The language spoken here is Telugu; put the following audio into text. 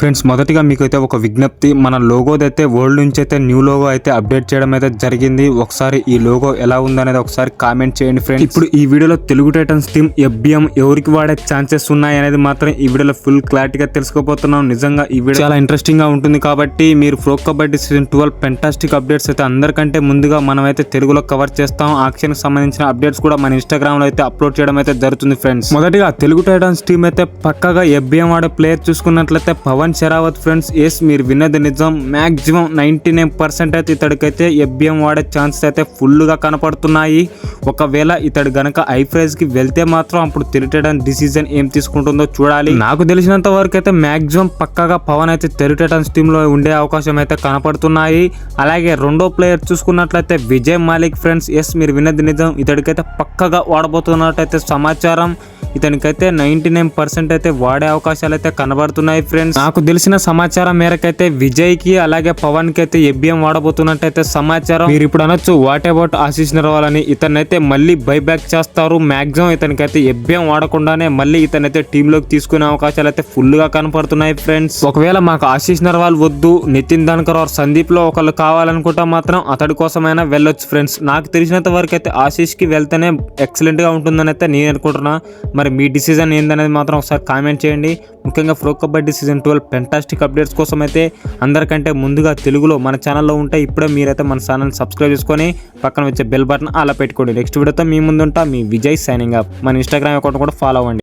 ఫ్రెండ్స్ మొదటిగా మీకైతే ఒక విజ్ఞప్తి, మన లోగోదైతే వరల్డ్ నుంచి అయితే న్యూ లోగో అయితే అప్డేట్ చేయడం అయితే జరిగింది. ఒకసారి ఈ లోగో ఎలా ఉందనేది ఒకసారి కామెంట్ చేయండి ఫ్రెండ్స్. ఇప్పుడు ఈ వీడియోలో తెలుగు టైటన్స్ టీమ్ FBM ఎవరికి వాడే ఛాన్సెస్ ఉన్నాయి అనేది మాత్రం ఈ వీడియోలో ఫుల్ క్లారిటీగా తెలుసుకోబోతున్నాం. నిజంగా ఈ వీడియో చాలా ఇంట్రెస్టింగ్ గా ఉంటుంది కాబట్టి మీరు pro kabaddi season 12 fantastic updates అయితే అందరికంటే ముందుగా మనమైతే తెలుగులో కవర్ చేస్తాం. ఆక్షన్ కి సంబంధించిన అప్డేట్స్ కూడా మన ఇన్స్టాగ్రామ్ లో అయితే అప్లోడ్ చేయడం అయితే జరుగుతుంది ఫ్రెండ్స్. మొదటిగా తెలుగు టైటన్స్ టీమ్ అయితే పక్కగా FBM వాడే ప్లేయర్ చూసుకున్నట్లయితే పవన్ షెరావత్ ఫ్రెండ్స్. ఎస్, మీరు విన్నది నిజం. మాక్సిమం 99% అయితే ఇతడికైతే FBM వాడే ఛాన్సెస్ అయితే ఫుల్ గా కనపడుతున్నాయి. ఒకవేళ ఇతడు గనక ఐప్రైజ్ కి వెళ్తే మాత్రం అప్పుడు టెరిటైటన్ డిసిజన్ ఏం తీసుకుంటుందో చూడాలి. నాకు తెలిసినంత వరకు అయితే మాక్సిమం పక్కగా పవన్ అయితే టెరిటైటన్స్ టీమ్ లో ఉండే అవకాశం అయితే కనపడుతున్నాయి. అలాగే రెండో ప్లేయర్ చూసుకున్నట్లయితే విజయ్ మాలిక్ ఫ్రెండ్స్. ఎస్, మీరు విన్నది నిజం. ఇతడికైతే పక్కగా వాడబోతున్నట్టయితే సమాచారం. ఇతనికైతే 99% అయితే వాడే అవకాశాలు అయితే కనబడుతున్నాయి ఫ్రెండ్స్. నాకు తెలిసిన సమాచారం మేరకైతే విజయ్ కి అలాగే పవన్ కి అయితే FBM వాడబోతున్నట్టయితే సమాచారం. మీరు ఇప్పుడు అనొచ్చు వాట్ అబౌట్ ఆశీష్ నర్వాల్ అని. ఇతనైతే మళ్ళీ బైబ్యాక్ చేస్తారు. మాక్సిమం ఇతనికైతే FBM వాడకుండానే మళ్ళీ ఇతనైతే టీమ్ లోకి తీసుకునే అవకాశాలు అయితే ఫుల్ గా కనపడుతున్నాయి ఫ్రెండ్స్. ఒకవేళ మాకు ఆశీష్ నర్వాల్ వద్దు, నితిన్ ధన్కర్ ఆర్ సందీప్ లో ఒకళ్ళు కావాలనుకుంటా మాత్రం అతడి కోసమైనా వెళ్ళొచ్చు ఫ్రెండ్స్. నాకు తెలిసినంత వరకు అయితే ఆశీష్ కి వెళ్తేనే ఎక్సలెంట్ గా ఉంటుందని అయితే నేను అనుకుంటున్నా. మరి మీ డిసిజన్ ఏందనేది మాత్రం ఒకసారి కామెంట్ చేయండి. ముఖ్యంగా pro kabaddi season 12 fantastic updates కోసం అయితే అందరికంటే ముందుగా తెలుగులో మన ఛానల్లో ఉంటాయి. ఇప్పుడే మీరైతే మన ఛానల్ సబ్స్క్రైబ్ చేసుకొని పక్కన వచ్చే బెల్ బటన్ అలా పెట్టుకోండి. నెక్స్ట్ వీడియోతో మీ ముందుంటా. మీ విజయ్ సైనింగ్ అప్. మన ఇన్స్టాగ్రామ్ అకౌంట్ కూడా ఫాలో అవ్వండి.